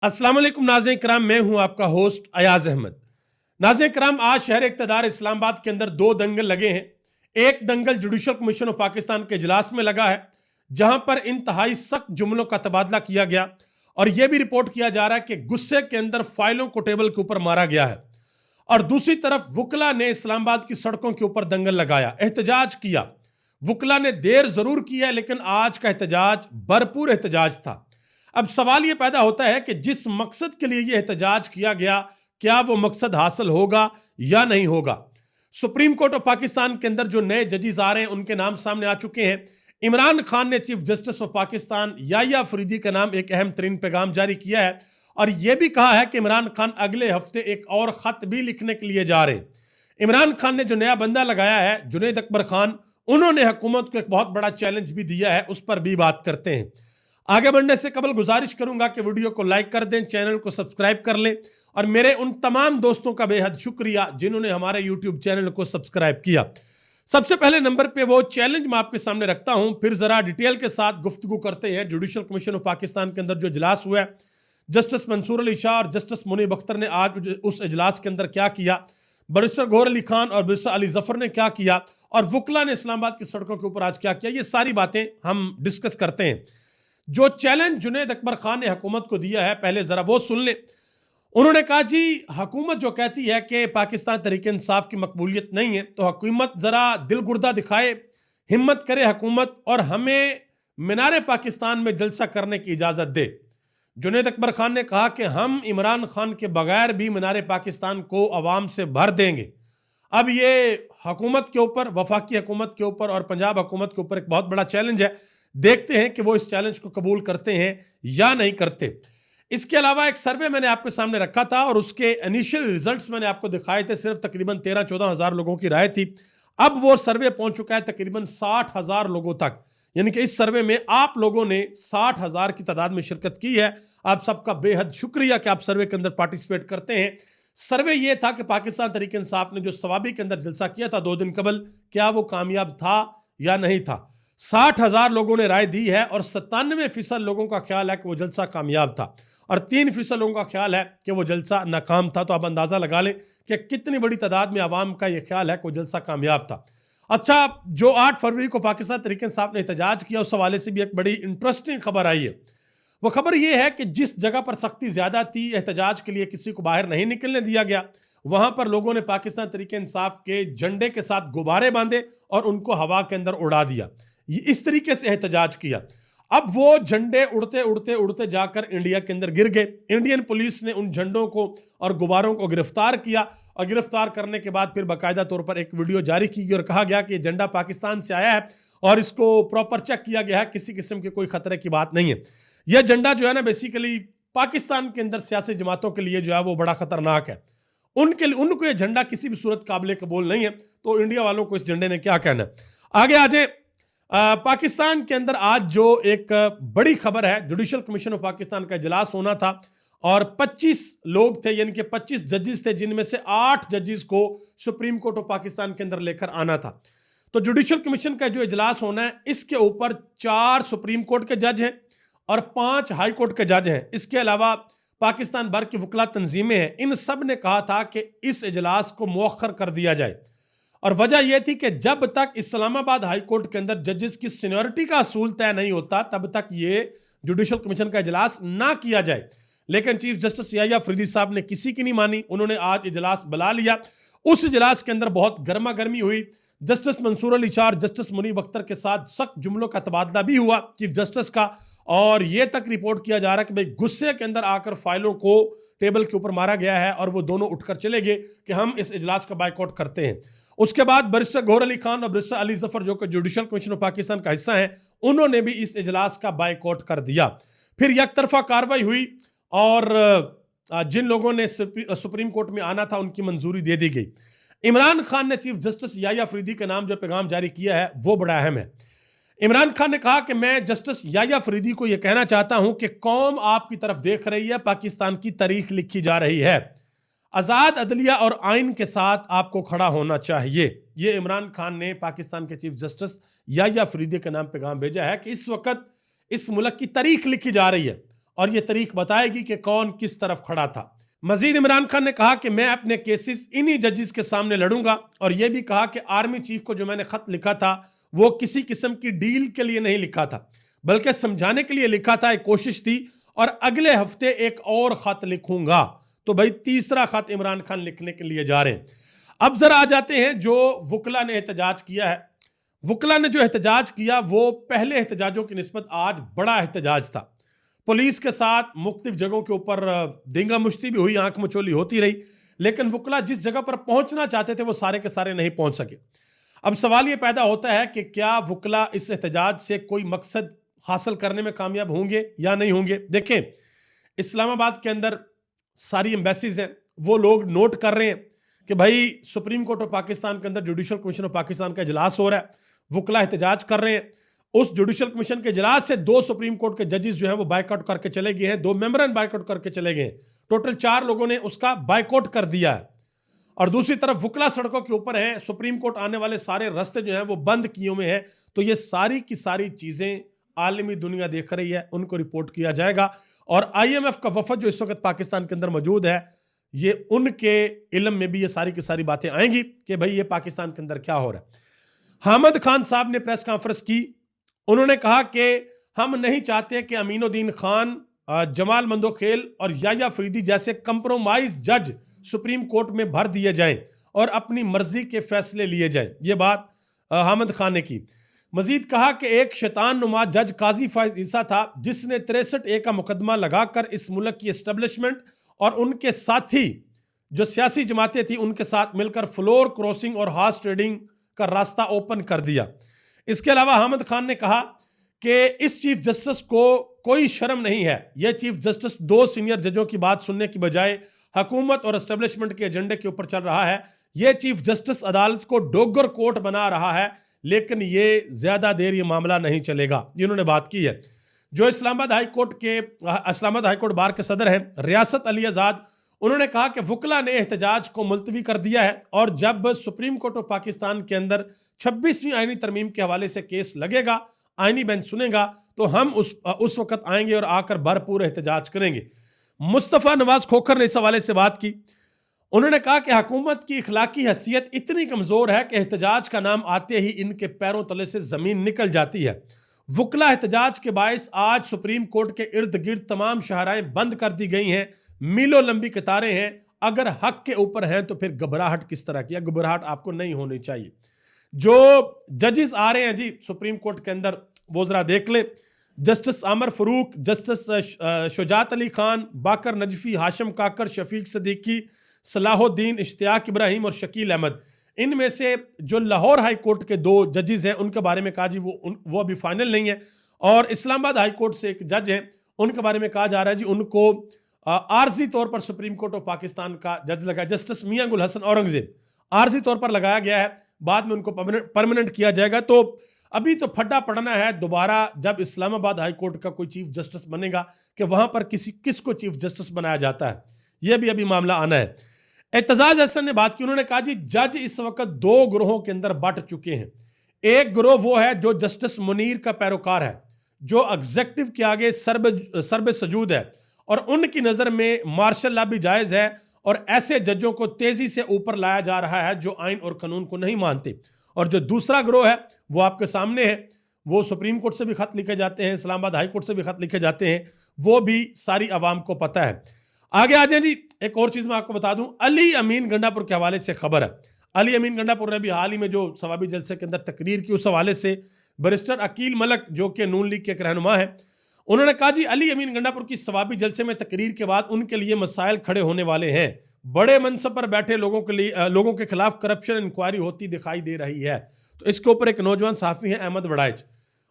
अस्सलाम वालेकुम नाज़रीन किराम, मैं हूं आपका होस्ट अयाज अहमद। नाज़रीन किराम, आज शहर इक़्तिदार इस्लामाबाद के अंदर दो दंगल लगे हैं। एक दंगल जुडिशल कमीशन ऑफ पाकिस्तान के इजलास में लगा है, जहां पर इंतहाई सख्त जुमलों का तबादला किया गया और यह भी रिपोर्ट किया जा रहा है कि गुस्से के अंदर फाइलों को टेबल के ऊपर मारा गया है। और दूसरी तरफ वकला ने इस्लामाबाद की सड़कों के ऊपर दंगल लगाया, एहतजाज किया। वकला ने देर जरूर की है, लेकिन आज का एहतजाज भरपूर एहतजाज था। अब सवाल यह पैदा होता है कि जिस मकसद के लिए यह एहतजाज किया गया, क्या वो मकसद हासिल होगा या नहीं होगा। सुप्रीम कोर्ट ऑफ पाकिस्तान के अंदर जो नए जजेस आ रहे हैं, उनके नाम सामने आ चुके हैं। इमरान खान ने chief justice of Pakistan Yahya Afridi का नाम एक अहम तरीन पैगाम जारी किया है और यह भी कहा है कि इमरान खान अगले हफ्ते एक और खत भी लिखने के लिए जा रहे हैं। इमरान खान ने जो नया बंदा लगाया है, जुनैद अकबर खान, उन्होंने हुकूमत को एक बहुत बड़ा चैलेंज भी दिया है, उस पर भी बात करते हैं। आगे बढ़ने से कबल गुजारिश करूंगा कि वीडियो को लाइक कर दें, चैनल को सब्सक्राइब कर लें और मेरे उन तमाम दोस्तों का बेहद शुक्रिया जिन्होंने हमारे यूट्यूब चैनल को सब्सक्राइब किया। सबसे पहले नंबर पे वो चैलेंज मैं आपके सामने रखता हूं, फिर जरा डिटेल के साथ गुफ्तगू करते हैं। जुडिशल कमीशन ऑफ पाकिस्तान के अंदर जो इजलास हुआ है, जस्टिस मंसूर अली शाह और जस्टिस मुनीब अख्तर ने आज उस इजलास के अंदर क्या किया, बैरिस्टर गौहर अली खान और बैरिस्टर अली जफर ने क्या किया और वकला ने इस्लामाबाद की सड़कों के ऊपर आज क्या किया, ये सारी बातें हम डिस्कस करते हैं। जो चैलेंज जुनैद अकबर खान ने हुकूमत को दिया है, पहले जरा वो सुन ले। उन्होंने कहा, जी हुकूमत जो कहती है कि पाकिस्तान तरीके इंसाफ की मकबूलियत नहीं है, तो हुकूमत जरा दिल गुर्दा दिखाए, हिम्मत करे हुकूमत और हमें मीनारे पाकिस्तान में जलसा करने की इजाजत दे। जुनैद अकबर खान ने कहा कि हम इमरान खान के बगैर भी मीनारे पाकिस्तान को अवाम से भर देंगे। अब ये हुकूमत के ऊपर, वफाकी हुकूमत के ऊपर और पंजाब हुकूमत के ऊपर एक बहुत बड़ा चैलेंज है। देखते हैं कि वो इस चैलेंज को कबूल करते हैं या नहीं करते। इसके अलावा एक सर्वे मैंने आपके सामने रखा था और उसके इनिशियल रिजल्ट्स मैंने आपको दिखाए थे। सिर्फ तकरीबन 13-14 हज़ार लोगों की राय थी। अब वो सर्वे पहुंच चुका है तकरीबन 60 हज़ार लोगों तक। यानी कि इस सर्वे में आप लोगों ने 60 हज़ार की तादाद में शिरकत की है। आप सबका बेहद शुक्रिया कि आप सर्वे के अंदर पार्टिसिपेट करते हैं। सर्वे ये था कि पाकिस्तान तहरीक इंसाफ ने जो सवाबी के अंदर जलसा किया था 2 दिन कबल, क्या वो कामयाब था या नहीं था। 60 हज़ार लोगों ने राय दी है और 97% लोगों का ख्याल है कि वो जलसा कामयाब था और 3% लोगों का ख्याल है कि वो जलसा नाकाम था। तो आप अंदाजा लगा लें कि कितनी बड़ी तादाद में आवाम का ये ख्याल है कि वो जलसा कामयाब था। अच्छा, जो 8 फरवरी को पाकिस्तान तहरीक इंसाफ ने एहतजाज किया, उस हवाले से भी एक बड़ी इंटरेस्टिंग खबर आई है। वो खबर ये है कि जिस जगह पर सख्ती ज्यादा थी, एहतजाज के लिए किसी को बाहर नहीं निकलने दिया गया, वहां पर लोगों ने पाकिस्तान तहरीक इंसाफ के झंडे के साथ गुब्बारे बांधे और उनको हवा के अंदर उड़ा दिया। इस तरीके से एहतजाज किया। अब वो झंडे उड़ते उड़ते उड़ते जाकर इंडिया के अंदर गिर गए। इंडियन पुलिस ने उन झंडों को और गुब्बारों को गिरफ्तार किया और गिरफ्तार करने के बाद फिर बाकायदा तौर पर एक वीडियो जारी की गई और कहा गया कि झंडा पाकिस्तान से आया है और इसको प्रॉपर चेक किया गया है, किसी किस्म के कोई खतरे की बात नहीं है। यह झंडा जो है ना, बेसिकली पाकिस्तान के अंदर सियासी जमातों के लिए जो है वो बड़ा खतरनाक है। उनको यह झंडा किसी भी सूरत काबिल कबूल नहीं है। तो इंडिया वालों को इस झंडे ने क्या कहना है। आगे आ जाए। पाकिस्तान के अंदर आज जो एक बड़ी खबर है, जुडिशल कमीशन ऑफ पाकिस्तान का इजलास होना था और 25 लोग थे, यानी कि 25 जजेस थे, जिनमें से 8 जजेस को सुप्रीम कोर्ट ऑफ पाकिस्तान के अंदर लेकर आना था। तो जुडिशल कमीशन का जो इजलास होना है, इसके ऊपर 4 सुप्रीम कोर्ट के जज हैं और 5 हाई कोर्ट के जज हैं। इसके अलावा पाकिस्तान भर की वकला तंजीमें हैं। इन सब ने कहा था कि इस इजलास को मुअख्खर कर दिया जाए और वजह यह थी कि जब तक इस्लामाबाद हाई कोर्ट के अंदर जजेस की सीनियरिटी का असूल तय नहीं होता, तब तक ये जुडिशल कमीशन का इजलास ना किया जाए। लेकिन चीफ जस्टिस याह्या अफरीदी साहब ने किसी की नहीं मानी। उन्होंने आज इजलास बुला लिया। उस इजलास के अंदर बहुत गर्मा गर्मी हुई। जस्टिस मंसूर अली शाह, जस्टिस मुनीब अख्तर के साथ सख्त जुमलों का तबादला भी हुआ चीफ जस्टिस का, और यह तक रिपोर्ट किया जा रहा है कि भाई गुस्से के अंदर आकर फाइलों को टेबल के ऊपर मारा गया है और वो दोनों उठकर चले गए कि हम इस इजलास का बायकॉट करते हैं। उसके बाद बैरिस्टर गौहर अली खान और बैरिस्टर अली जफर, जो कि जुडिशल कमीशन ऑफ पाकिस्तान का हिस्सा हैं, उन्होंने भी इस इजलास का बायकॉट कर दिया। फिर यकतरफा कार्रवाई हुई और जिन लोगों ने सुप्रीम कोर्ट में आना था उनकी मंजूरी दे दी गई। इमरान खान ने चीफ जस्टिस याह्या अफरीदी के नाम जो पैगाम जारी किया है वो बड़ा अहम है। इमरान खान ने कहा कि मैं जस्टिस याह्या अफरीदी को यह कहना चाहता हूं कि कौम आपकी तरफ देख रही है, पाकिस्तान की तारीख लिखी जा रही है, आजाद अदलिया और आइन के साथ आपको खड़ा होना चाहिए। यह इमरान खान ने पाकिस्तान के चीफ जस्टिस याह्या अफरीदी के नाम पैगाम भेजा है कि इस वक्त इस मुल्क की तारीख लिखी जा रही है और यह तारीख बताएगी कि कौन किस तरफ खड़ा था। मजीद इमरान खान ने कहा कि मैं अपने केसेस इन्हीं जजेस के सामने लड़ूंगा, और यह भी कहा कि आर्मी चीफ को जो मैंने खत लिखा था वो किसी किस्म की डील के लिए नहीं लिखा था, बल्कि समझाने के लिए लिखा था, एक कोशिश थी, और अगले हफ्ते एक और खत लिखूंगा। तो भाई तीसरा खत इमरान खान लिखने के लिए जा रहे हैं। अब जरा आ जाते हैं जो वकला ने एहतजाज किया है। वकला ने जो एहतजाज किया वो पहले एहतजाजों की निस्बत आज बड़ा एहतजाज था। पुलिस के साथ मुख्तलिफ जगहों के ऊपर दंगा मुश्ती भी हुई, आंख मचोली होती रही, लेकिन वकला जिस जगह पर पहुंचना चाहते थे वो सारे के सारे नहीं पहुंच सके। अब सवाल ये पैदा होता है कि क्या वकला इस एहतजाज से कोई मकसद हासिल करने में कामयाब होंगे या नहीं होंगे। देखें, इस्लामाबाद के अंदर सारी एम्बेसीज हैं, वो लोग नोट कर रहे हैं कि भाई सुप्रीम कोर्ट ऑफ पाकिस्तान के अंदर जुडिशल कमीशन ऑफ पाकिस्तान का इजलास हो रहा है, वकला एहतजाज कर रहे हैं। उस जुडिशल कमीशन के इजलास से 2 सुप्रीम कोर्ट के जजेस जो हैं वो बायकॉट करके चले गए हैं, 2 मेंबरन बायकॉट करके चले गए हैं। टोटल 4 लोगों ने उसका बायकॉट कर दिया है। और दूसरी तरफ वकला सड़कों के ऊपर है, सुप्रीम कोर्ट आने वाले सारे रास्ते जो हैं वो बंद किए हुए हैं। तो ये सारी की सारी चीजें आलमी दुनिया देख रही है, उनको रिपोर्ट किया जाएगा। और IMF का वफद जो इस वक्त पाकिस्तान के अंदर मौजूद है, ये उनके इल्म में भी ये सारी की सारी बातें आएंगी कि भाई ये पाकिस्तान के अंदर क्या हो रहा है। हामिद खान साहब ने प्रेस कॉन्फ्रेंस की, उन्होंने कहा कि हम नहीं चाहते कि अमीनुद्दीन खान, जमाल मंदोखेल और याया फरीदी जैसे कंप्रोमाइज जज सुप्रीम कोर्ट में भर दिए जाएं और अपनी मर्जी के फैसले लिए जाएं। ये बात हामिद खान ने की। मजीद कहा कि एक शैतान नुमा जज काजी फाइज ईसा था जिसने 63A का मुकदमा लगाकर इस मुल्क की एस्टेब्लिशमेंट और उनके साथी जो सियासी जमातें थी उनके साथ मिलकर फ्लोर क्रॉसिंग और हॉर्स ट्रेडिंग का रास्ता ओपन कर दिया। इसके अलावा हामिद खान ने कहा कि इस चीफ जस्टिस को कोई शर्म नहीं है। यह चीफ जस्टिस 2 सीनियर जजों की बात सुनने की बजाय हुकूमत और एस्टेब्लिशमेंट के एजेंडे के ऊपर चल रहा है। यह चीफ जस्टिस अदालत को डोगर कोर्ट बना रहा है, लेकिन ये ज्यादा देर ये मामला नहीं चलेगा। इन्होंने बात की है। जो इस्लामाबाद हाई कोर्ट बार के सदर हैं रियासत अली आजाद, उन्होंने कहा कि वकला ने एहतजाज को मुलतवी कर दिया है और जब सुप्रीम कोर्ट ऑफ पाकिस्तान के अंदर 26वीं आईनी तरमीम के हवाले से केस लगेगा, आईनी बेंच सुनेगा, तो हम उस वक्त आएंगे और आकर भरपूर एहतजाज करेंगे। मुस्तफ़ा नवाज खोखर ने इस हवाले से बात की। उन्होंने कहा कि हुकूमत की इखलाकी हैसियत इतनी कमजोर है कि एहतजाज का नाम आते ही इनके पैरों तले से जमीन निकल जाती है। वकला एहतजाज के बायस आज सुप्रीम कोर्ट के इर्द गिर्द तमाम शाहराएं बंद कर दी गई हैं, मीलों लंबी कतारें हैं। अगर हक के ऊपर हैं तो फिर घबराहट किस तरह की? घबराहट आपको नहीं होनी चाहिए। जो जजेस आ रहे हैं जी सुप्रीम कोर्ट के अंदर, वो जरा देख ले। जस्टिस आमर फरूक, जस्टिस शुजात अली खान, बाकर नजफी, हाशिम काकर, शफीक सदीकी, सलाहुद्दीन, इश्तियाक इब्राहिम और शकील अहमद, इनमें से जो लाहौर हाई कोर्ट के 2 जजेस हैं उनके बारे में कहा जी वो अभी फाइनल नहीं है। और इस्लामाबाद हाई कोर्ट से एक जज हैं, उनके बारे में कहा जा रहा है जी उनको आर्जी तौर पर सुप्रीम कोर्ट ऑफ पाकिस्तान का जज लगा, जस्टिस मियां गुल हसन औरंगजेब, आर्जी तौर पर लगाया गया है, बाद में उनको परमानेंट किया जाएगा। तो अभी तो फड्डा पड़ना है दोबारा जब इस्लामाबाद हाई कोर्ट का कोई चीफ जस्टिस बनेगा कि वहां पर किसको चीफ जस्टिस बनाया जाता है, यह भी अभी मामला आना है। एतजाज हसन ने बात की, उन्होंने कहा जी जज इस वक्त 2 ग्रोहों के अंदर बंट चुके हैं। एक ग्रोह वो है जो जस्टिस मुनीर का पैरोकार है, जो एग्जेक्टिव के आगे सर्ब सजूद है और उनकी नजर में मार्शल लॉ भी जायज है और ऐसे जजों को तेजी से ऊपर लाया जा रहा है जो आइन और कानून को नहीं मानते। और जो दूसरा ग्रोह है वो आपके सामने है, वो सुप्रीम कोर्ट से भी खत लिखे जाते हैं, इस्लामाबाद हाई कोर्ट से भी खत लिखे जाते हैं, वो भी सारी आवाम को पता है। आगे आ जाए जी, एक और चीज मैं आपको बता दूं, अली अमीन गंडापुर के हवाले से खबर है। अली अमीन गंडापुर ने भी हाल ही में जो सवाबी जलसे के अंदर तकरीर की, उस हवाले से बैरिस्टर अकील मलक जो कि नून लीग के एक रहनुमा है, उन्होंने कहा जी अली अमीन गंडापुर की सवाबी जलसे में तकरीर के बाद उनके लिए मसाइल खड़े होने वाले हैं। बड़े मनसब पर बैठे लोगों के खिलाफ करप्शन इंक्वायरी होती दिखाई दे रही है। तो इसके ऊपर एक नौजवान सहाफी है अहमद वड़ाइच,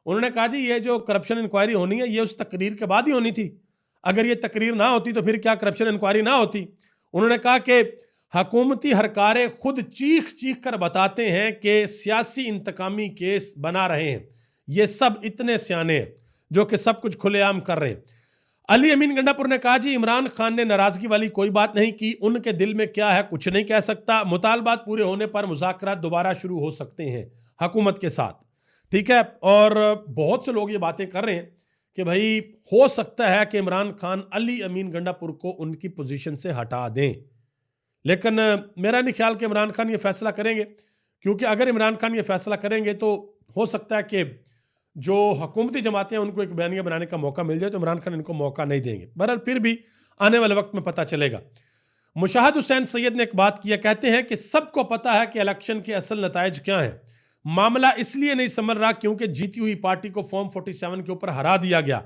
उन्होंने कहा जी ये जो करप्शन इंक्वायरी होनी है ये उस तकरीर के बाद ही होनी थी, अगर ये तकरीर ना होती तो फिर क्या करप्शन इंक्वायरी ना होती। उन्होंने कहा कि हुकूमती हरकारे खुद चीख चीख कर बताते हैं कि सियासी इंतकामी केस बना रहे हैं, ये सब इतने सियाने हैं जो कि सब कुछ खुलेआम कर रहे हैं। अली अमीन गंडापुर ने कहा जी इमरान खान ने नाराजगी वाली कोई बात नहीं की, उनके दिल में क्या है कुछ नहीं कह सकता, मुतालबात पूरे होने पर मुज़ाकरात दोबारा शुरू हो सकते हैं हुकूमत के साथ, ठीक है। और बहुत से लोग ये बातें कर रहे हैं कि भाई हो सकता है कि इमरान खान अली अमीन गंडापुर को उनकी पोजीशन से हटा दें, लेकिन मेरा नहीं ख्याल कि इमरान खान ये फैसला करेंगे, क्योंकि अगर इमरान खान ये फैसला करेंगे तो हो सकता है कि जो हुकूमती जमातें हैं उनको एक बयानिया बनाने का मौका मिल जाए, तो इमरान खान इनको मौका नहीं देंगे। बहरहाल फिर भी आने वाले वक्त में पता चलेगा। मुशाहिद हुसैन सैयद ने एक बात किया, कहते हैं कि सबको पता है कि इलेक्शन के असल नताइज क्या हैं, मामला इसलिए नहीं समझ रहा क्योंकि जीती हुई पार्टी को फॉर्म 47 के ऊपर हरा दिया गया।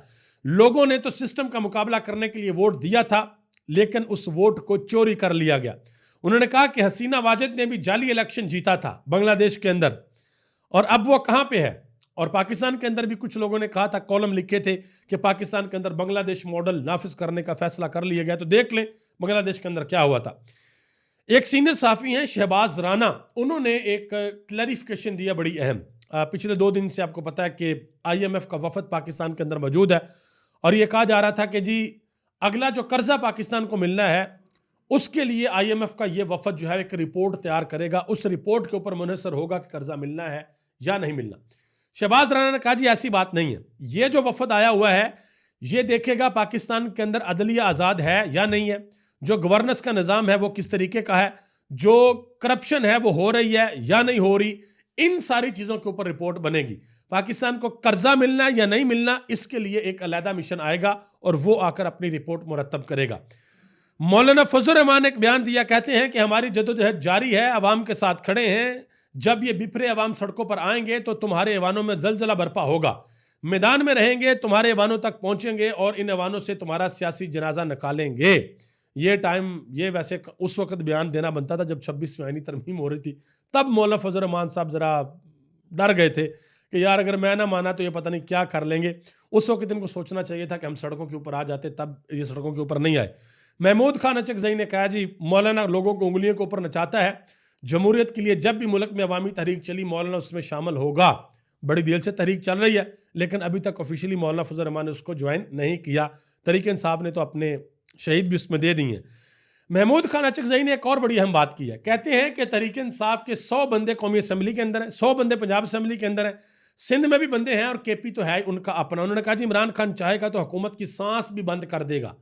लोगों ने तो सिस्टम का मुकाबला करने के लिए वोट दिया था, लेकिन उस वोट को चोरी कर लिया गया। उन्होंने कहा कि हसीना वाजिद ने भी जाली इलेक्शन जीता था बांग्लादेश के अंदर, और अब वो कहां पे है। और पाकिस्तान के अंदर भी कुछ लोगों ने कहा था, कॉलम लिखे थे कि पाकिस्तान के अंदर बांग्लादेश मॉडल नाफिज करने का फैसला कर लिया गया। तो देख लें बांग्लादेश के अंदर क्या हुआ था। एक सीनियर साफी हैं शहबाज राना, उन्होंने एक क्लैरिफिकेशन दिया बड़ी अहम। पिछले 2 दिन से आपको पता है कि IMF का वफद पाकिस्तान के अंदर मौजूद है, और यह कहा जा रहा था कि जी अगला जो कर्जा पाकिस्तान को मिलना है उसके लिए IMF का ये वफद जो है एक रिपोर्ट तैयार करेगा, उस रिपोर्ट के ऊपर मुनहसर होगा कि कर्जा मिलना है या नहीं मिलना। शहबाज राना ने कहा जी ऐसी बात नहीं है, ये जो वफद आया हुआ है ये देखेगा पाकिस्तान के अंदर अदलिया आज़ाद है या नहीं है, जो गवर्नेंस का निज़ाम है वो किस तरीके का है, जो करप्शन है वो हो रही है या नहीं हो रही, इन सारी चीज़ों के ऊपर रिपोर्ट बनेगी। पाकिस्तान को कर्जा मिलना या नहीं मिलना, इसके लिए एक अलहदा मिशन आएगा और वो आकर अपनी रिपोर्ट मुरतब करेगा। मौलाना फजल रहमान ने एक बयान दिया, कहते हैं कि हमारी जद्दोजहद जारी है, अवाम के साथ खड़े हैं, जब ये बिफरे अवाम सड़कों पर आएंगे तो तुम्हारे ऐवानों में जलजला बर्पा होगा, मैदान में रहेंगे, तुम्हारे ऐवानों तक पहुंचेंगे और इन ऐवानों से तुम्हारा सियासी जनाजा निकालेंगे। ये टाइम, ये वैसे उस वक्त बयान देना बनता था जब 26वीं आईनी तरमीम हो रही थी, तब मौलाना फजल रहमान साहब जरा डर गए थे कि यार अगर मैं ना माना तो ये पता नहीं क्या कर लेंगे। उस वक्त इनको सोचना चाहिए था कि हम सड़कों के ऊपर आ जाते, तब ये सड़कों के ऊपर नहीं आए। महमूद खान अचकजई ने कहा जी मौलाना लोगों को उंगलियों के ऊपर नचाता है, जमहूरियत के लिए जब भी मुल्क में अवामी तहरीक चली मौलाना उसमें शामिल होगा। बड़ी देर से तहरीक चल रही है लेकिन अभी तक ऑफिशियली मौलाना फजल रहमान ने उसको ज्वाइन नहीं किया। तहरीक इंसाफ ने तो अपने शहीद भी उसमें दे दी हैं। महमूद खान अचकजई ने एक और बड़ी अहम बात की है, कहते हैं कि तहरीक इंसाफ के 100 बंदे कौमी असम्बली के अंदर हैं, 100 बंदे पंजाब असम्बली के अंदर हैं, सिंध में भी बंदे हैं और KP तो है उनका अपना। उन्होंने कहा जी इमरान खान चाहेगा तो हुकूमत की सांस भी बंद कर देगा।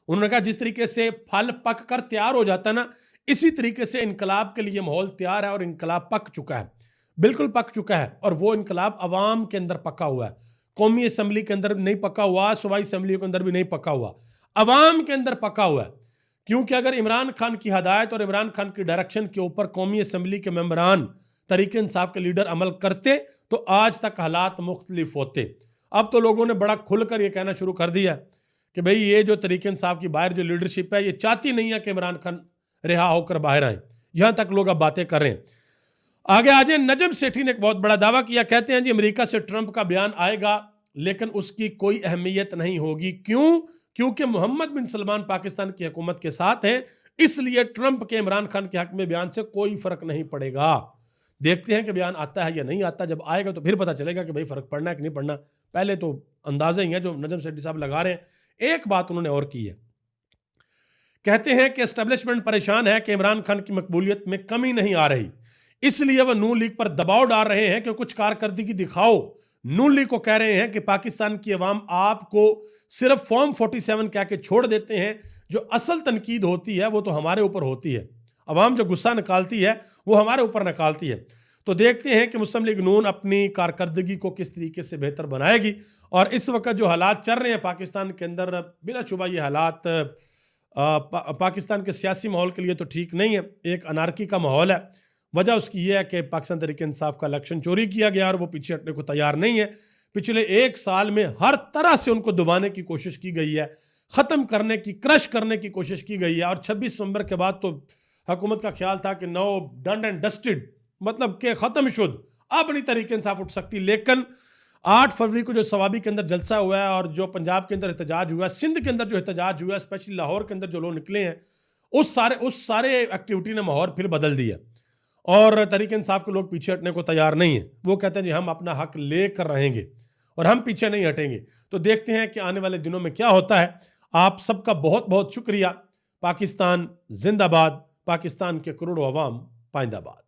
उन्होंने कहा जिस तरीके से फल पक कर तैयार हो जाता है ना, इसी तरीके से इनकलाब के लिए माहौल तैयार है और इनकलाब पक चुका है, बिल्कुल पक चुका है। और वो इनकलाब अवाम के अंदर पका हुआ है, कौमी असम्बली के अंदर नहीं पका हुआ, सूबाई असम्बली के अंदर भी नहीं पका हुआ, अवाम के अंदर पका हुआ है। क्योंकि अगर इमरान खान की हदायत और इमरान खान की डायरेक्शन के ऊपर कौमी असम्बली के मेंबरान तहरीक इंसाफ के लीडर अमल करते तो आज तक हालात मुख्तलिफ होते। अब तो लोगों ने बड़ा खुलकर यह कहना शुरू कर दिया कि भाई ये जो तहरीक इंसाफ की बाहर जो लीडरशिप है ये चाहती नहीं है कि इमरान खान रिहा होकर बाहर आए। यहां तक लोग अब बातें कर रहे हैं। आगे आ जाए, नजम सेठी ने एक बहुत बड़ा दावा किया, कहते हैं जी अमेरिका से ट्रंप का बयान आएगा लेकिन उसकी कोई अहमियत नहीं होगी। क्यों? क्योंकि मोहम्मद बिन सलमान पाकिस्तान की हुकूमत के साथ हैं, इसलिए ट्रंप के इमरान खान के हक में बयान से कोई फर्क नहीं पड़ेगा। देखते हैं कि बयान आता है या नहीं आता, जब आएगा तो फिर पता चलेगा कि भाई फर्क पड़ना है कि नहीं पड़ना। पहले तो अंदाजा ही है जो नजम सेठी साहब लगा रहे हैं। एक बात उन्होंने और की है, कहते हैं कि एस्टेब्लिशमेंट परेशान है कि इमरान खान की मकबूलियत में कमी नहीं आ रही, इसलिए वह नून लीग पर दबाव डाल रहे हैं कि कुछ कारकर्दगी दिखाओ। नून लीग को कह रहे हैं कि पाकिस्तान की अवाम आपको सिर्फ फॉर्म 47 कह के छोड़ देते हैं, जो असल तनकीद होती है वो तो हमारे ऊपर होती है, अवाम जो गुस्सा निकालती है वो हमारे ऊपर निकालती है। तो देखते हैं कि मुस्लिम लीग नून अपनी कारकर्दगी को किस तरीके से बेहतर बनाएगी। और इस वक्त जो हालात चल रहे हैं पाकिस्तान के अंदर, बिलाशुबा ये हालात पाकिस्तान के सियासी माहौल के लिए तो ठीक नहीं है, एक अनारकी का माहौल है। वजह उसकी ये है कि पाकिस्तान तहरीक इंसाफ का इलेक्शन चोरी किया गया और वो पीछे हटने को तैयार नहीं है। पिछले 1 साल में हर तरह से उनको दबाने की कोशिश की गई है, ख़त्म करने की, क्रश करने की कोशिश की गई है। और 26 नवंबर के बाद तो हुकूमत का ख्याल था कि नो डन एंड डस्टेड, मतलब कि ख़त्म शुद्ध, अब नहीं तहरीक इंसाफ उठ सकती। लेकिन 8 फरवरी को जो सवाबी के अंदर जलसा हुआ है और जो पंजाब के अंदर एहतजाज हुआ है, सिंध के अंदर जो एहतजाज हुआ है, स्पेशली लाहौर के अंदर जो लोग निकले हैं, उस सारे एक्टिविटी ने माहौल फिर बदल दिया और तहरीक इंसाफ के लोग पीछे हटने को तैयार नहीं है। वो कहते हैं जी हम अपना हक लेकर रहेंगे और हम पीछे नहीं हटेंगे। तो देखते हैं कि आने वाले दिनों में क्या होता है। आप सबका बहुत बहुत शुक्रिया। पाकिस्तान जिंदाबाद, पाकिस्तान के करोड़ों अवाम पाइंदाबाद।